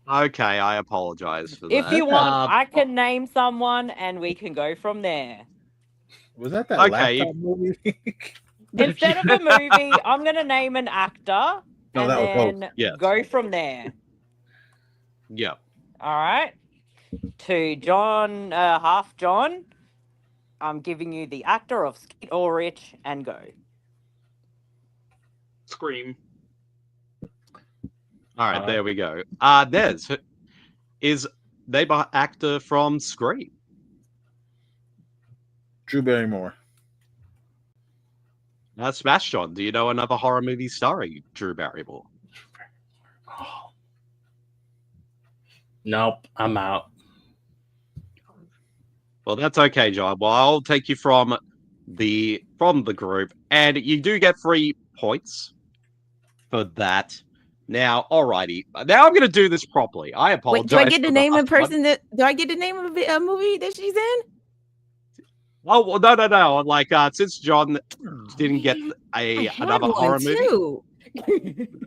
Okay, I apologize for If that. you want, I can name someone and we can go from there. Was that Okay. laptop movie? Instead of a movie, I'm going to name an actor No, and that was then both. Yes. go from there. Yeah. All right. To John, half John, I'm giving you the actor of Skeet Ulrich and go. Scream. All right, Uh, there we go. Nez is neighbor actor from Scream. Drew Barrymore. Smash John, do you know another horror movie starring Drew Barrymore? Nope, I'm out. Well, that's okay, John. Well, I'll take you from the group, and you do get 3 points for that. Now, alrighty. Now I'm going to do this properly. I apologize. Wait, do I get to for the name a last one. person that? Do I get to name a movie that she's in? Oh well, no. Like, since John didn't get I had another one horror movie, too.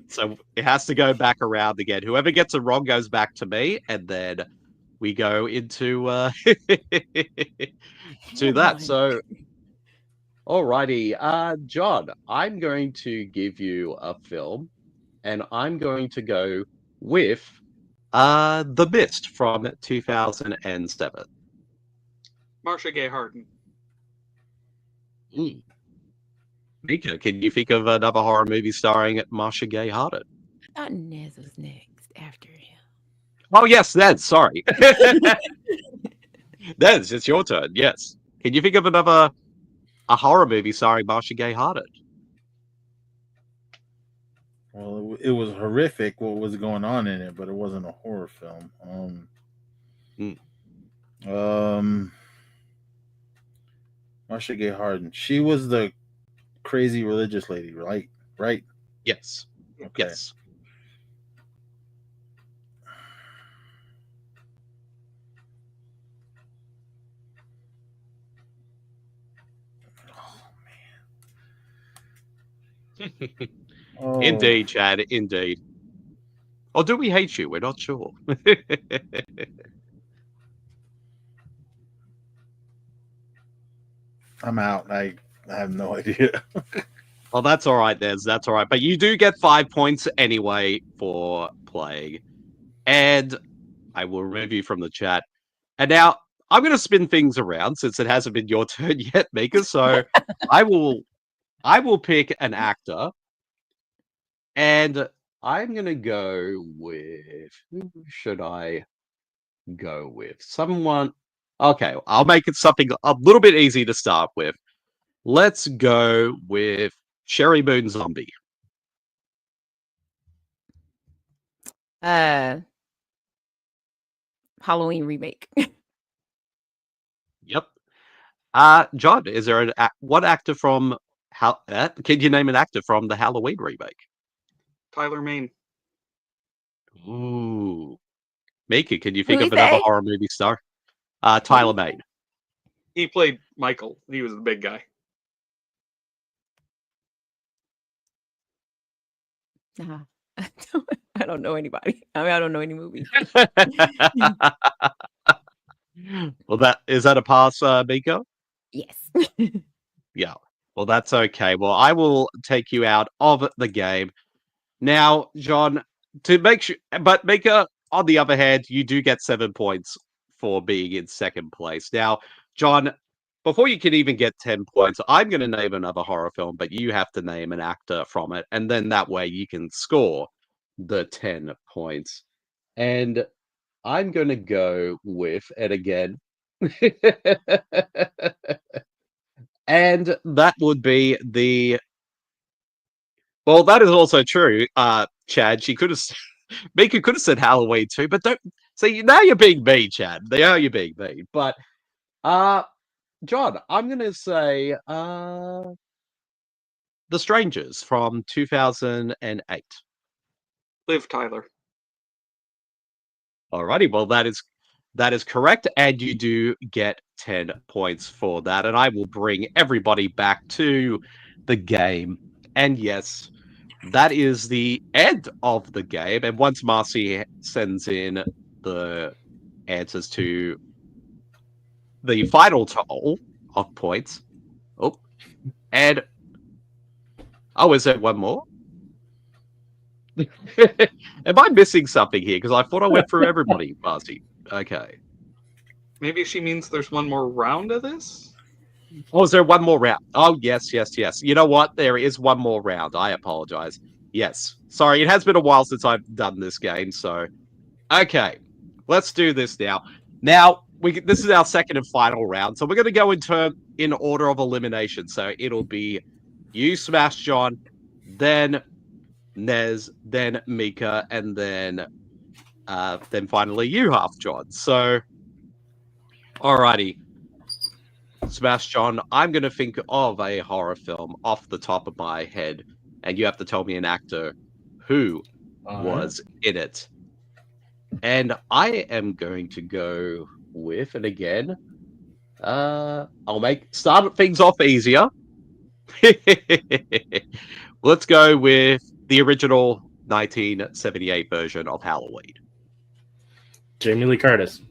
so it has to go back around again. Whoever gets it wrong goes back to me, and then we go into to that. So, alrighty, John, I'm going to give you a film, and I'm going to go with The Mist from 2007. Marcia Gay Harden. Meka, can you think of another horror movie starring Marcia Gay Harden? I thought Nez was next after him. Oh yes, Ned. Sorry, Ned. It's your turn. Yes. Can you think of a horror movie starring Marcia Gay Harden? Well, it was horrific what was going on in it, but it wasn't a horror film. Marcia Gay Harden. She was the crazy religious lady, right? Right? Yes. Okay. Yes. Oh, Indeed, Chad. Indeed. Or do we hate you? We're not sure. I'm out. I have no idea. Well, that's all right, Des. That's all right. But you do get 5 points anyway for playing. And I will remove you from the chat. And now I'm going to spin things around since it hasn't been your turn yet, Meka. So I will pick an actor. And I'm going to go with... Who should I go with? Someone... Okay, I'll make it something a little bit easy to start with. Let's go with Sherry Moon Zombie. Halloween remake. Yep. John, is there what actor from... can you name an actor from the Halloween remake? Tyler Mane. Ooh. Meka, can you think Who of is another that? horror movie star? Tyler Mane. He played Michael. He was the big guy. Nah. I don't know anybody. I mean, I don't know any movies. Well, is that a pass, Meka? Yes. Yeah. Well, that's okay. Well, I will take you out of the game. Now, John, to make sure, but Meka, on the other hand, you do get 7 points for being in second place. Now, John, before you can even get 10 points, I'm going to name another horror film, but you have to name an actor from it. And then that way you can score the 10 points. And I'm going to go with, and again, and that would be the... Well, that is also true, Chad. She could have... Meka could have said Halloween too, but don't... See, now you're being mean, Chad. Now you're being mean. But, John, I'm going to say... The Strangers from 2008. Liv Tyler. Alrighty, well that is correct, and you do get 10 points for that, and I will bring everybody back to the game. And yes, that is the end of the game. And once Marcy sends in the answers to the final total of points, is there one more? Am I missing something here? Because I thought I went through everybody, Marcy. Okay. Maybe she means there's one more round of this? Oh, is there one more round? Oh, yes. You know what? There is one more round. I apologize. Yes. Sorry, it has been a while since I've done this game, so... Okay. Let's do this now. Now, this is our second and final round, so we're going to go in order of elimination. So it'll be you, Smash John, then Nez, then Meka, and then finally you, Half John. So, alrighty. Smash John, I'm going to think of a horror film off the top of my head, and you have to tell me an actor who was in it. And I am going to go with, and again, I'll start things off easier. Let's go with the original 1978 version of Halloween. Jamie Lee Curtis.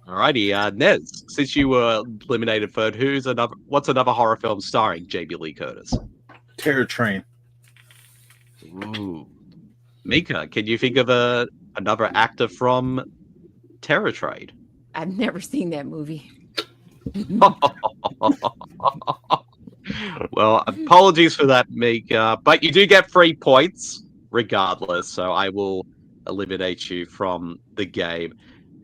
Alrighty, Nez, since you were eliminated third, what's another horror film starring Jamie Lee Curtis? Terror Train. Ooh. Meka, can you think of another actor from Terror Train? I've never seen that movie. Well, apologies for that, Meka, but you do get 3 points regardless, so I will eliminate you from the game.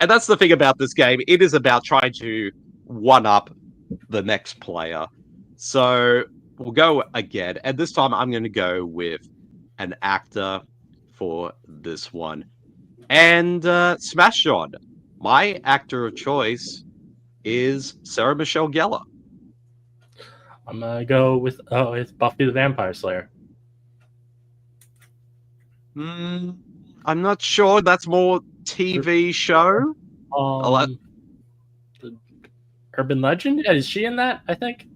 And that's the thing about this game. It is about trying to one-up the next player. So we'll go again. And this time I'm going to go with an actor for this one. And Smash On, my actor of choice is Sarah Michelle Gellar. I'm going to go with Buffy the Vampire Slayer. I'm not sure. That's more TV show. The Urban Legend? Is she in that, I think?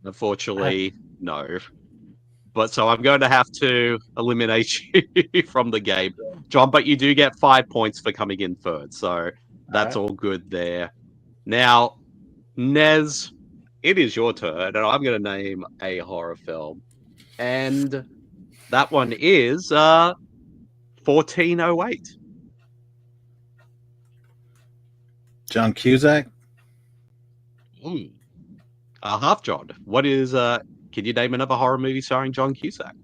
Unfortunately, no. But so I'm going to have to eliminate you from the game, John, but you do get 5 points for coming in third. So that's all good there. Now, Nez, it is your turn, and I'm going to name a horror film. And that one is 1408. John Cusack. Half John. What is can you name another horror movie starring John Cusack?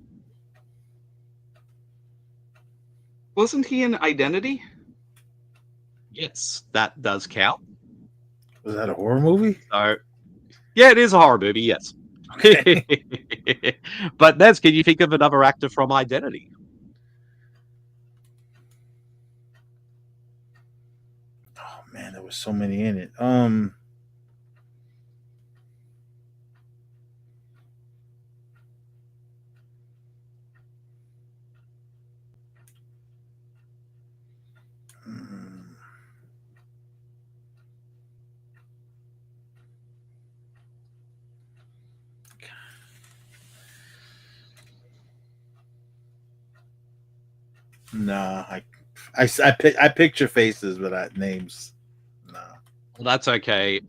Wasn't he in Identity? Yes, that does count. Was that a horror movie? So, yeah, it is a horror movie, yes. Okay. But Nez, can you think of another actor from Identity? Oh man, there was so many in it. Nah, I picture faces, but names. Nah. Well, that's okay,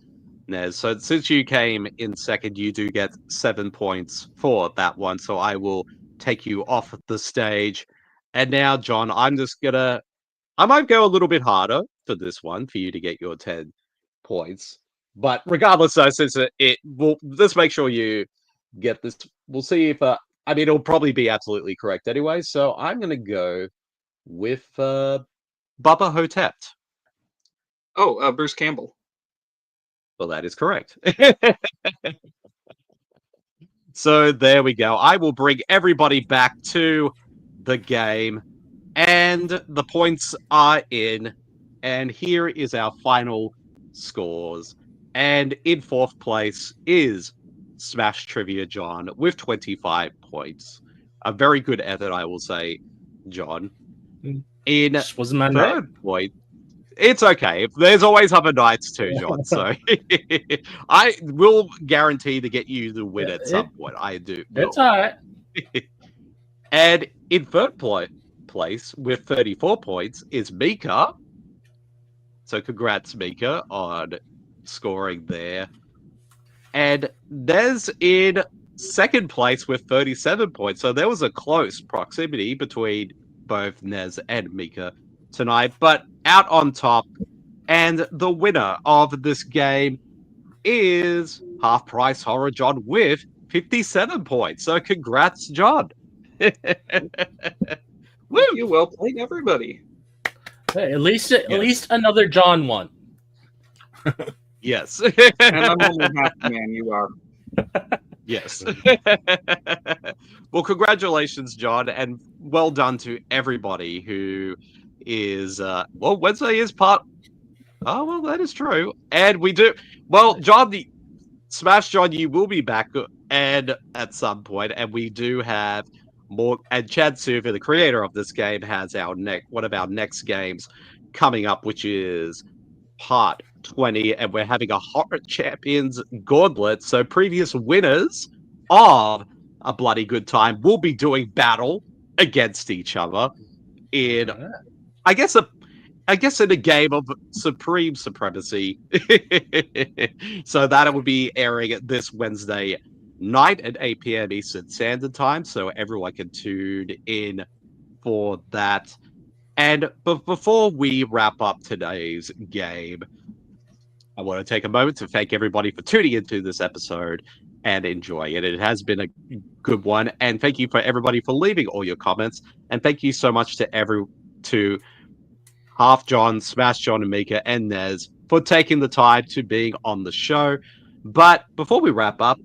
Nez. So since you came in second, you do get 7 points for that one. So I will take you off the stage. And now, John, I might go a little bit harder for this one for you to get your 10 points. But regardless, though, since we'll just make sure you get this. We'll see if it'll probably be absolutely correct anyway. So I'm going to go with Bubba Hotep. Oh, Bruce Campbell. Well, that is correct. So there we go. I will bring everybody back to the game, and the points are in. And here is our final scores. And in fourth place is Smash Trivia John with 25 points. A very good effort, I will say, John. In Just wasn't my night. third point, it's okay. There's always other nights too, John. So I will guarantee to get you the win at some point. I do. It's all right. And in third place with 34 points is Meka. So congrats, Meka, on scoring there. And Nez in second place with 37 points. So there was a close proximity between both Nez and Meka tonight. But out on top, and the winner of this game is Half-Priced Horror John with 57 points. So congrats, John. Thank you. Well played, everybody. Hey, at least another John won. Yes. And I'm only half the man you are. Yes. Well, congratulations, John, and well done to everybody who is Wednesday is part. Oh, well, that is true. And we do John, the Smash John, you will be back and at some point, and we do have more, and Chad Suva, the creator of this game, has one of our next games coming up, which is part 20, and we're having a Horror Champions Gauntlet. So previous winners of A Bloody Good Time will be doing battle against each other in, I guess in a game of supreme supremacy. So that will be airing this Wednesday night at 8 p.m. Eastern Standard Time, so everyone can tune in for that. But before we wrap up today's game, I want to take a moment to thank everybody for tuning into this episode and enjoying it. It has been a good one, and thank you for everybody for leaving all your comments, and thank you so much to Half John, Smash John, and Meka, and Nez for taking the time to being on the show. But before we wrap up,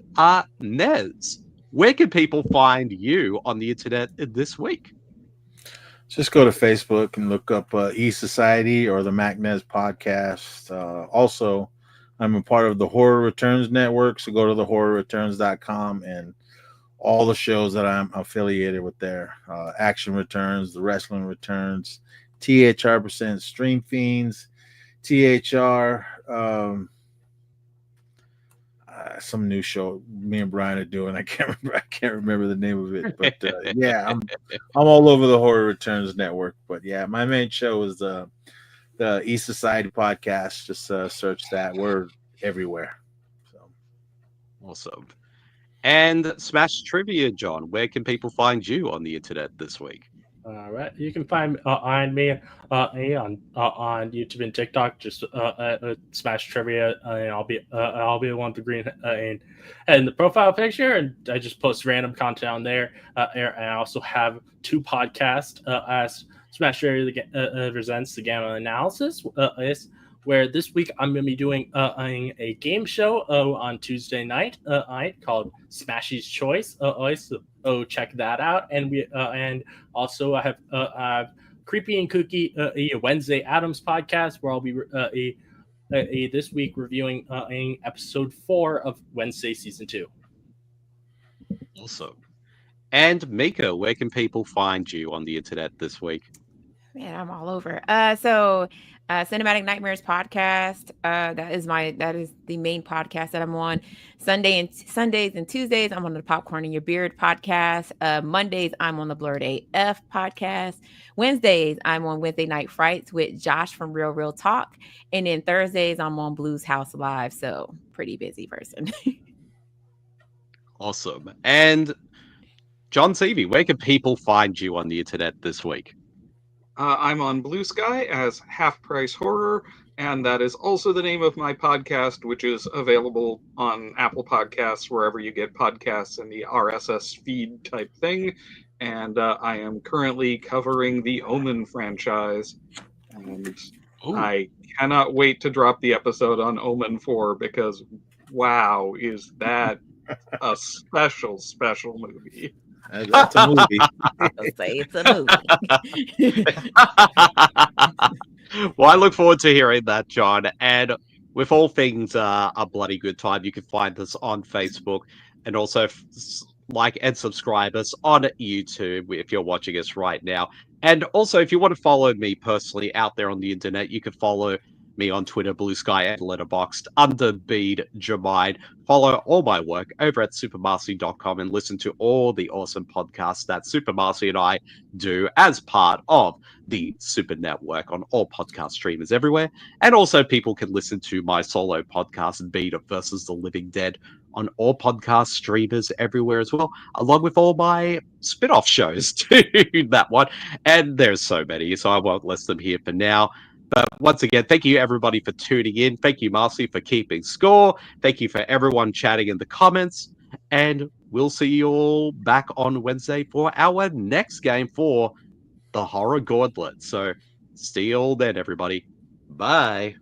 Nez, where can people find you on the internet this week? Just go to Facebook and look up E-Society or the Mac-Nez podcast. Also, I'm a part of the Horror Returns Network, so go to thehorrorreturns.com and all the shows that I'm affiliated with there. Action Returns, The Wrestling Returns, THR% Stream Fiends, THR, some new show me and Brian are doing. I can't remember the name of it, but yeah, I'm all over the Horror Returns Network. But yeah, my main show is the E-Society podcast. Just search that. We're everywhere. So awesome. And Smash Trivia, John, where can people find you on the internet this week? All right, you can find me on YouTube and TikTok. Just Smash Trivia, and I'll be the one with the green and the profile picture, and I just post random content on there. And I also have two podcasts as Smash Trivia presents the Gamma Analysis, where this week I'm going to be doing a game show on Tuesday night called Smashy's Choice. So check that out. And we and also I have Creepy and Cookie, a Wednesday Addams podcast, where I'll be this week reviewing episode 4 of Wednesday season 2. Awesome. And Meka, where can people find you on the internet this week? Man, I'm all over. So Cinematic Nightmares podcast. That is the main podcast that I'm on. Sundays and Tuesdays, I'm on the Popcorn in Your Beard podcast. Mondays, I'm on the Blurred AF podcast. Wednesdays, I'm on Wednesday Night Frights with Josh from Real Talk. And then Thursdays, I'm on Blues House Live. So pretty busy person. Awesome. And John Seavey, where can people find you on the internet this week? I'm on Blue Sky as Half-Price Horror, and that is also the name of my podcast, which is available on Apple Podcasts, wherever you get podcasts in the RSS feed type thing. And I am currently covering the Omen franchise, and I cannot wait to drop the episode on Omen 4, because wow, is that a special movie. That's a movie. I'll say it's a movie. Well, I look forward to hearing that, John. And with all things A Bloody Good Time, you can find us on Facebook and also like and subscribe us on YouTube if you're watching us right now. And also, if you want to follow me personally out there on the internet, you can follow me on Twitter, Blue Sky, and Letterboxd under Bede Jermyn. Follow all my work over at supermarcy.com and listen to all the awesome podcasts that Super Marcy and I do as part of the Super Network on all podcast streamers everywhere. And also, people can listen to my solo podcast, Bede versus the Living Dead, on all podcast streamers everywhere as well, along with all my spin-off shows to that one. And there's so many, so I won't list them here for now. But once again, thank you everybody for tuning in. Thank you, Marcy, for keeping score. Thank you for everyone chatting in the comments. And we'll see you all back on Wednesday for our next game for the Horror Gauntlet. So see you all then, everybody. Bye.